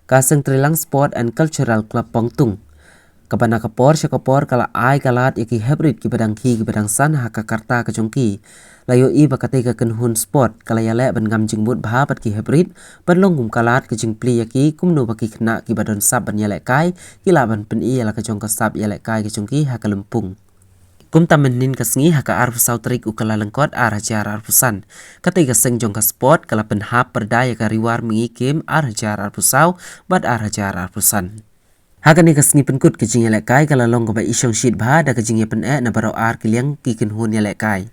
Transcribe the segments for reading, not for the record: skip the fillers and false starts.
Kaseng Trilang Sport and Cultural Club Pongtung. Kabana kapor syakapor kala ai kalat iki hybrid ki badang san haka karta kajongki. Layo i bakate ka kenhun sport kala yale ban ngam jingbut bhapat ki hybrid ban longgum kalat ka jingpli yaki kumno baki khna ki badon sab ban yale kai ki laban pen i yala ka jong ka sab yale kai ka jongki haka lempung. Kum tamenin kasngi haka arfu sautrik ukala lengkot arhajar arfusan. Katiga seng jong ka sport kala penhap perdaya ka riwar mengi kim arhajar arfusau bad arhajar arfusan. Hakan ni kasni penkut kejing yalek kai kala long ba isyong shit bha da kejing pen na baro ar kiliang ki kenhun yalek kai.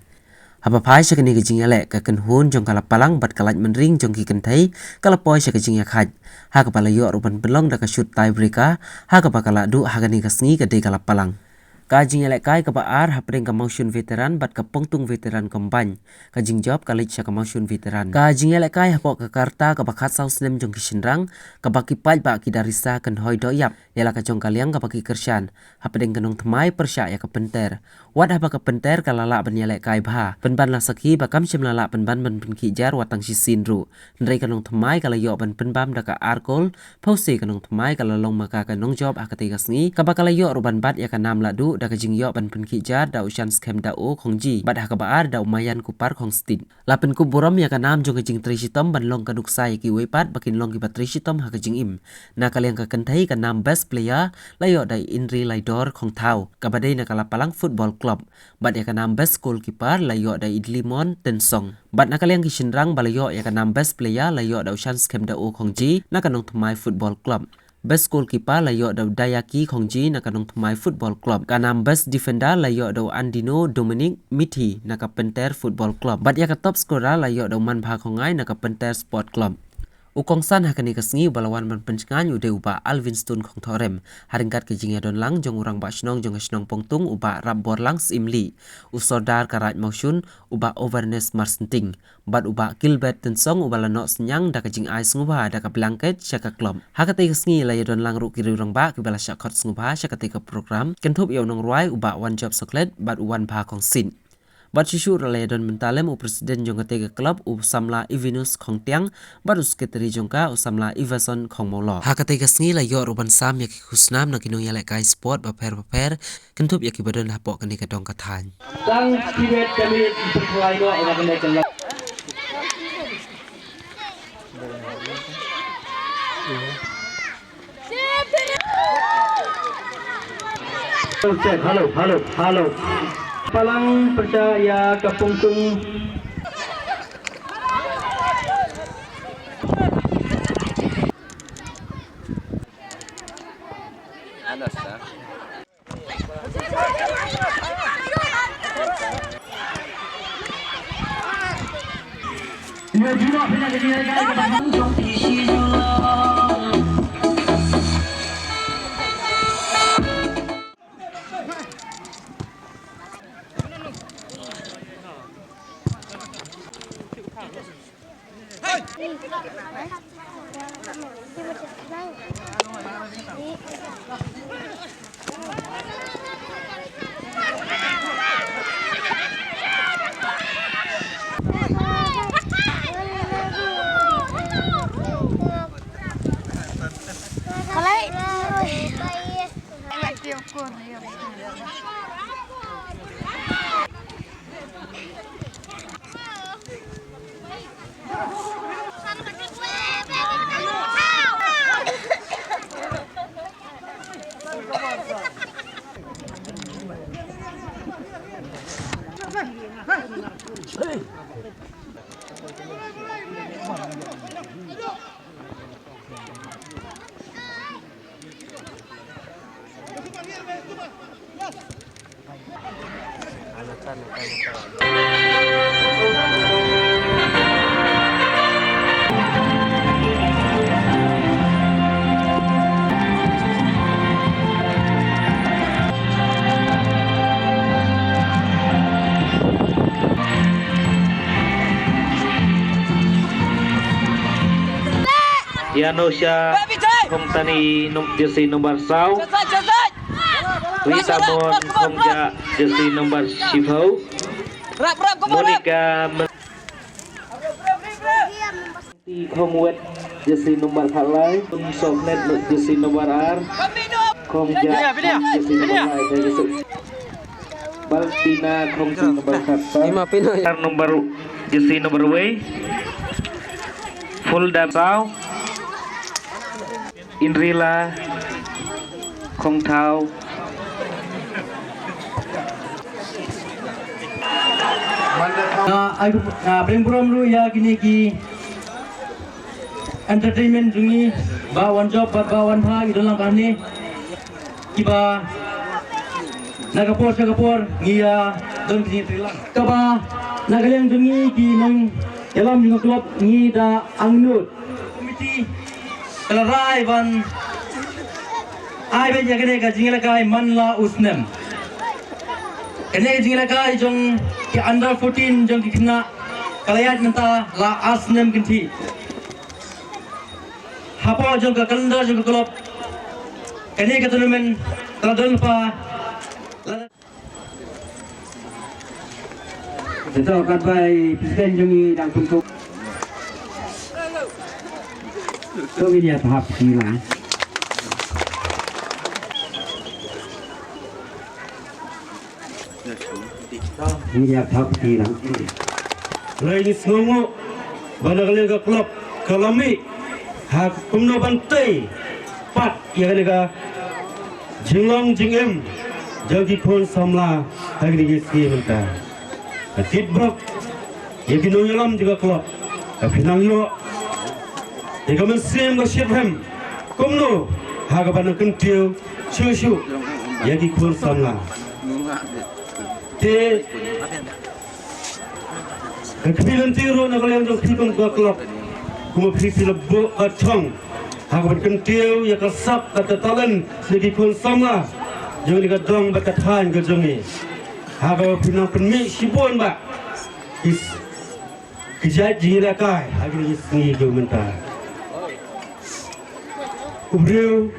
Haba pai sya kani kejing yalek ka kenhun jong kala palang bat kalat menring jong ki kentai kala poi sya kejing yak haj. Ha ka pala yo ruban belong da ka shoot tie breaker ha ka pakala du hakan ni kasni ka de kala palang. Kajing yalek kai ka ar hapring ka motion veteran bat ka pongtung veteran combine. Kajing job kalit sya ka motion veteran. Kajing yalek kai hapok ka karta ka bakat sau slim jong ki shinrang ka baki pai ba ki darisa kan hoi do yap yala ka jong kaliang ka baki kersyan hapring kanong tmai persya ya ka penter. Wat hapa ka penter kala la ban yalek kai bha penban la sakhi ba kam shim la penban ban pen ki jar watang si sinru. Nrei kanong tmai kala yo ban penbam da ka arkol pause kanong tmai kala long maka kanong job akati kasngi ka bakala yo ruban bat ya ka nam la du da kajing yo ban pen kijar da ushan scam da o khongji bad ha ka baar da umayan kupar khong stin la pen ku buram ya ka nam jong kajing trishitom ban long kaduk sai ki wepat bakin long ki patrishitom ha kajing im na kaliang ka kanthai ka nam best player la yo da inri laidor khong thau ka badai na kala palang football club bad ya ka nam best goalkeeper la yo da idlimon tensong bad na kaliang ki shinrang balayo ya ka nam best player la yo da ushan scam da o khongji na kanong thmai football club. Best goalkeeper layo daw Dayaki Khongji na kanong Thmai Football Club. Kanam best defender layo daw Andino Dominic Mithi na ka Penter Football Club. Bat ya ka top scorer layo daw Manpha Khongai na ka Penter Sport Club. Ukong san hakani kasngi balawan man pencengan ude uba Alvin Stone khong thorem haringkat ke jingya don lang jong urang ba snong jong snong pongtung uba rabbor lang simli usordar karat motion uba overness marsenting bad uba Gilbert tensong uba lanok senyang da ka jing ai snguba da ka blanket syaka klom hakate kasngi la don lang ru kiri urang ba ki bala syakot snguba syakate ka program kentup yo nong ruai uba one job chocolate bad uwan pha khong sin. Bat shishu raledon mentalem u presiden jong katega club u samla Ivinus khong tiang baru sekretari jongka u samla Ivason khong molo. Ha katega sngi la yo ruban sam yaki khusnam na kinong yalek kai sport ba per kentup yaki badon hapok kani ka dong kathan. Sang kibet kami berkelai no ina kena kena. Halo. Palang percaya ke pungtung Yanosha Kongtani jersey nomor sau Rita Mon Kongja jersey nomor Shifau Monica Hongwet jersey nomor halai, Sofnet jersey nomor R, Kongja jersey nomor lain dari Baltina jersey nomor kata, nomor jersey nomor W, Full Damsau, Indrila, Kong Tau. Aku belum ru ya gini ki entertainment jungi bawan job bawan ha di dalam kani kiba nagapor ngia don kini trilang kaba nagaleng jungi ki nong dalam juga klub ngi da angnut komiti kalarai ban ai ben ya kene ka jingla kai manla usnem kene jingla kai jong ki under 14 jong ki kena kalayat nanta la asnem kinti hapa jong ka kalendar jong ka klub kene ka tournament kaladon pa Betul kan baik presiden jungi dan untuk ini dia tahap sembilan. Ini dia tahap sembilan. Lain semua banyak lega klub kalami hak kumno bantai pat ya lega jinglong jingem jagi pun samla hari ini sih mentah. Ketit brok, ya kini nyelam juga klub, tapi nang yo, ya kaman sim ngasih hem, kumno, haga panang kentil, shushu, ya di kur samla. Te, kepilan tiru nak kalian jauh tipang ke klub, kuma pilih bo atong, haga panang kentil, ya kasap kata talan, ya di kur samla, jangan dikadong bakatan kejongi. Haga pinang penmi sibon ba is kejat jira kai hagi ni sengi jo menta ubreu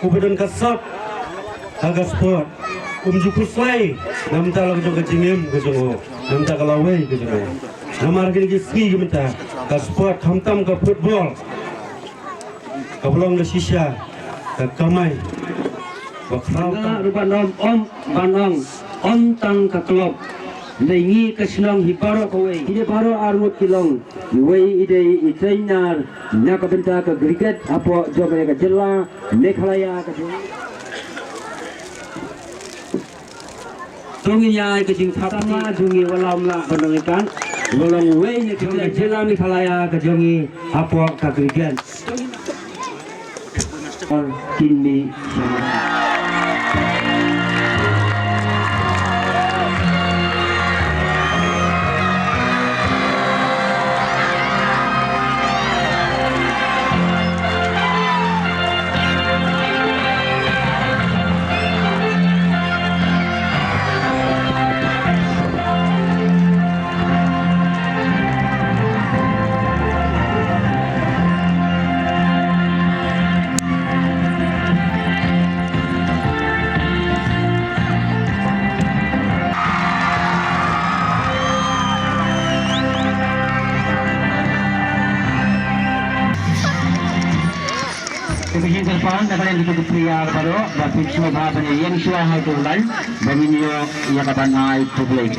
ubdan kasap haga sport juku slai namta lag jo kajingem go jo namta kalawai go jo namar hagi ni sengi jo menta ka sport hamtam ka football ka bolong le shisha ka kamai bakrau rupan om banong om tang ka klub lengi kesenang hibaro kowe ide baro armut kilong wei ide itrainar nak benta ka cricket apo job ka jella Meghalaya ka Tungi ya ke sing thapama jungi walam la banangikan walang wei ni ka jella Meghalaya ka jungi apo ka cricket kinmi Kemudian depan dapat yang kita pria baru dapat coba yang suah itu lan baginyo ia kapan hai publik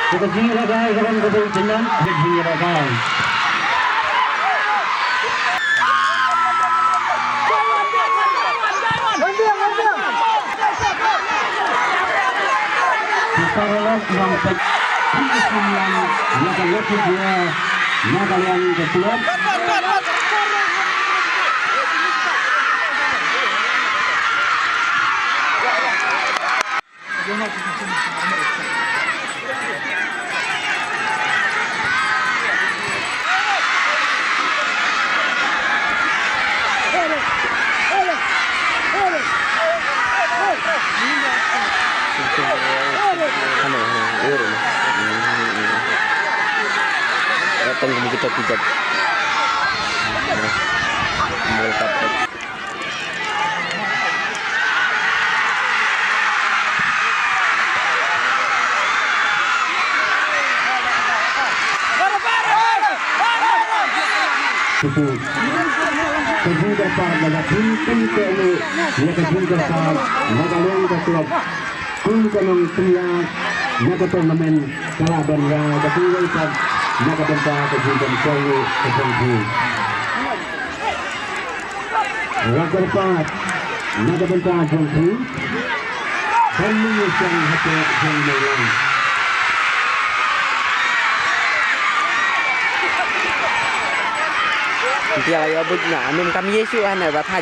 Kita sini ragai kawan kawan jenang, sini ragai. Sekarang sampai sembilan, yang lebih dia, yang kedua. Datang ke kita pijat. Kejuga par daga pintu kelu, ya kejuga par magalong ke klub. Kun kanong pria, ya ke turnamen kalaban ya kejuga par nagabenta kejuga kelu kejuga. Rakor par nagabenta jongku. Kami yang hati yang melang. Dia ayo but na anum kami Yesus ana ba thaj.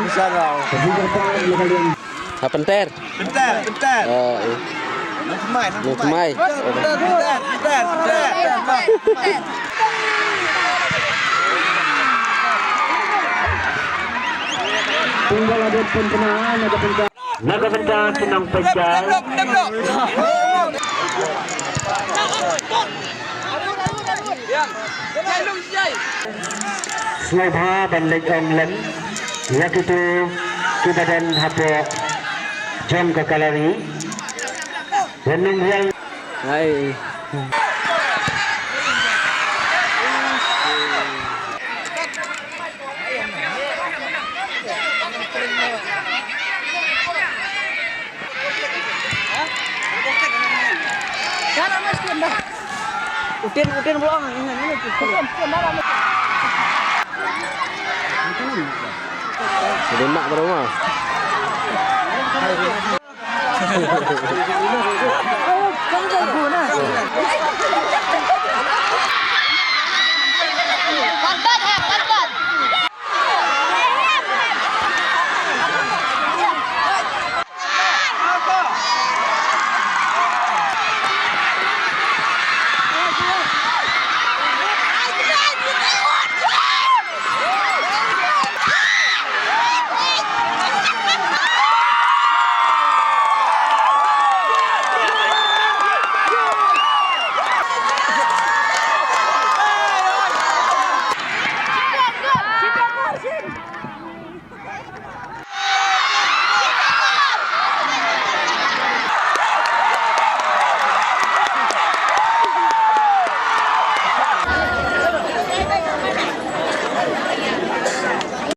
Bisa raw. Apa penter? Bentar. Oh, Nukmai. Bentar. Tunggal ada pembenaan, ada pembentaan. Nagabenta kinang pejal. Slobha balik England, yak itu kibadan hapo John Kakalari. Benung yang Hai. Utin belum. Sudah mak berumah.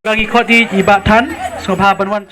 Bagi khot di ibatan, Sobha Banwan